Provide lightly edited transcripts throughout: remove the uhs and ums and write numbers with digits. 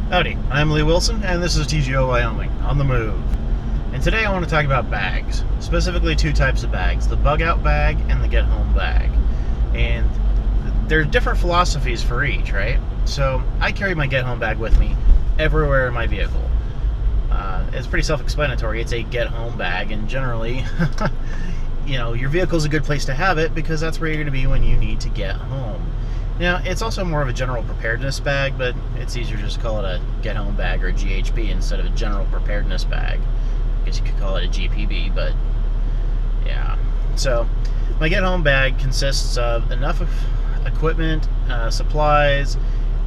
Howdy, I'm Lee Wilson, and this is TGO Wyoming, on the move. And today I want to talk about bags, specifically two types of bags, the bug out bag and the get home bag. And there are different philosophies for each, right? So I carry my get home bag with me everywhere in my vehicle. It's pretty self-explanatory. It's a get home bag, and generally, your vehicle's a good place to have it because that's where you're going to be when you need to get home. Now, it's also more of a general preparedness bag, but it's easier just to call it a get-home bag or a GHB instead of a general preparedness bag. I guess you could call it a GPB, but yeah. So, my get-home bag consists of enough equipment, supplies,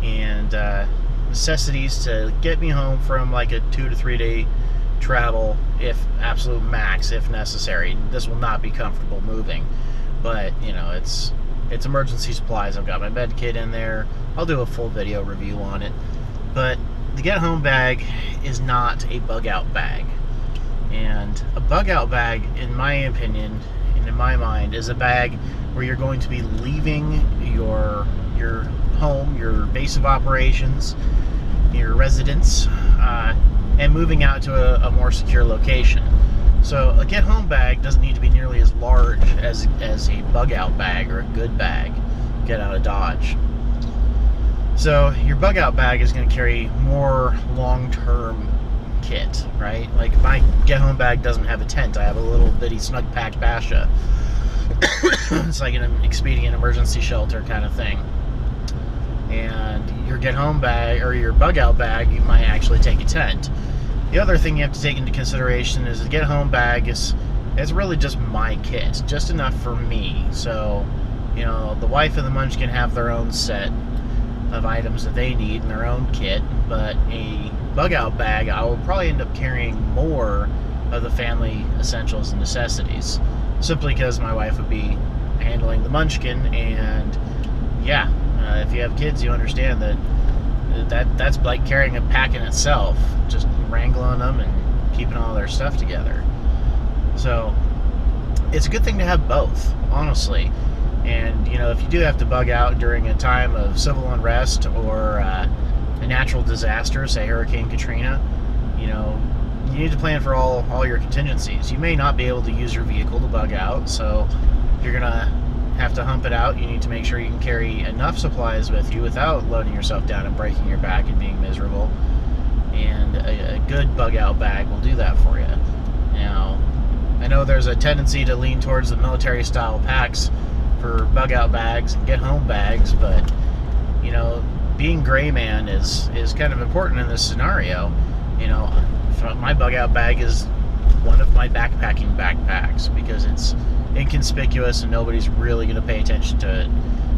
and necessities to get me home from like a 2 to 3 day travel, if absolute max, if necessary. This will not be comfortable moving, but it's emergency supplies. I've got my med kit in there. I'll do a full video review on it. But the get home bag is not a bug out bag. And a bug out bag, in my opinion, and in my mind, is a bag where you're going to be leaving your home, your base of operations, your residence, and moving out to a more secure location. So a get home bag doesn't need to be nearly as large as a bug out bag or a good bag, get out of Dodge. So your bug out bag is going to carry more long-term kit, right? Like my get home bag doesn't have a tent. I have a little bitty snug pack Basha. It's like an expedient emergency shelter kind of thing. And your get home bag or your bug out bag, you might actually take a tent. The other thing you have to take into consideration is the get home bag is really just my kit, just enough for me. So, the wife and the munchkin have their own set of items that they need in their own kit, but a bug out bag, I will probably end up carrying more of the family essentials and necessities, simply because my wife would be handling the munchkin, and yeah, if you have kids, you understand that's like carrying a pack in itself, just wrangling them and keeping all their stuff together. So it's a good thing to have both, honestly. And if you do have to bug out during a time of civil unrest or a natural disaster, say Hurricane Katrina, you need to plan for all your contingencies. You may not be able to use your vehicle to bug out, so if you're gonna have to hump it out, you need to make sure you can carry enough supplies with you without loading yourself down and breaking your back and being miserable. And a good bug out bag will do that for you. Now, I know there's a tendency to lean towards the military style packs for bug out bags and get home bags, but being gray man is kind of important in this scenario. My bug out bag is one of my backpacking backpacks because it's inconspicuous and nobody's really going to pay attention to it.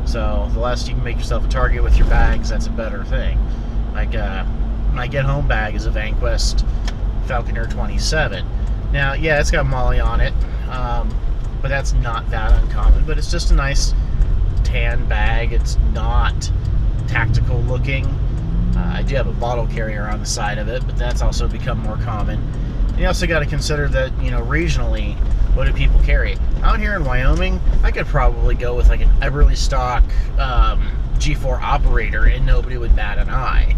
So the less you can make yourself a target with your bags, that's a better thing. Like my get home bag is a VanQuest Falconer 27. Now, yeah, it's got Molly on it, but that's not that uncommon. But it's just a nice tan bag. It's not tactical looking. I do have a bottle carrier on the side of it, but that's also become more common. And you also got to consider that, regionally, what do people carry? Out here in Wyoming, I could probably go with like an Everly stock G4 operator and nobody would bat an eye.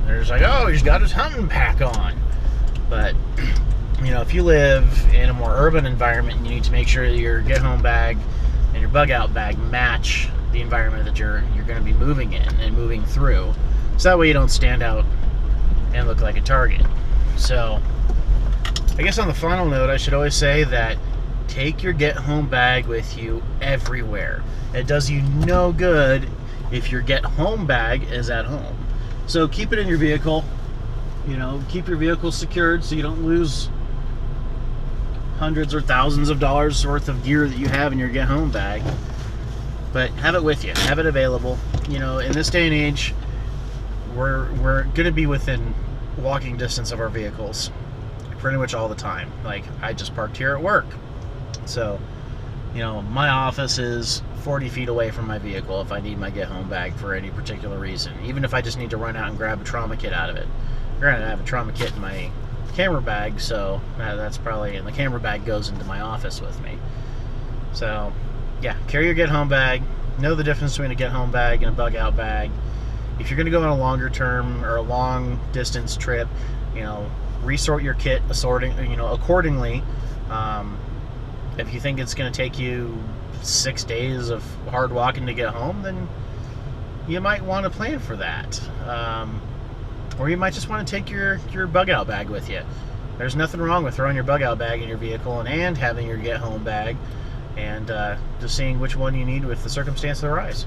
They're just like, oh, he's got his hunting pack on. But, if you live in a more urban environment, you need to make sure that your get home bag and your bug out bag match the environment that you're going to be moving in and moving through. So that way you don't stand out and look like a target. So, I guess on the final note, I should always say that take your get home bag with you everywhere. It does you no good if your get home bag is at home. So keep it in your vehicle. Keep your vehicle secured so you don't lose hundreds or thousands of dollars worth of gear that you have in your get home bag. But have it with you. Have it available. In this day and age, we're going to be within walking distance of our vehicles pretty much all the time. Like, I just parked here at work. So, my office is 40 feet away from my vehicle if I need my get home bag for any particular reason. Even if I just need to run out and grab a trauma kit out of it. Granted, I have a trauma kit in my camera bag, so that's probably, and the camera bag goes into my office with me. So, yeah, carry your get home bag. Know the difference between a get home bag and a bug out bag. if you're going to go on a longer term or a long distance trip, resort your kit accordingly. If you think it's going to take you 6 days of hard walking to get home, then you might want to plan for that. Or you might just want to take your bug out bag with you. There's nothing wrong with throwing your bug out bag in your vehicle and having your get home bag, and just seeing which one you need with the circumstance that arise.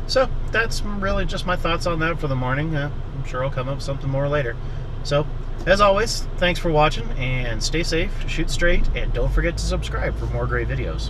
So that's really just my thoughts on that for the morning. I'm sure I'll come up with something more later. So as always, thanks for watching, and stay safe, shoot straight, and don't forget to subscribe for more great videos.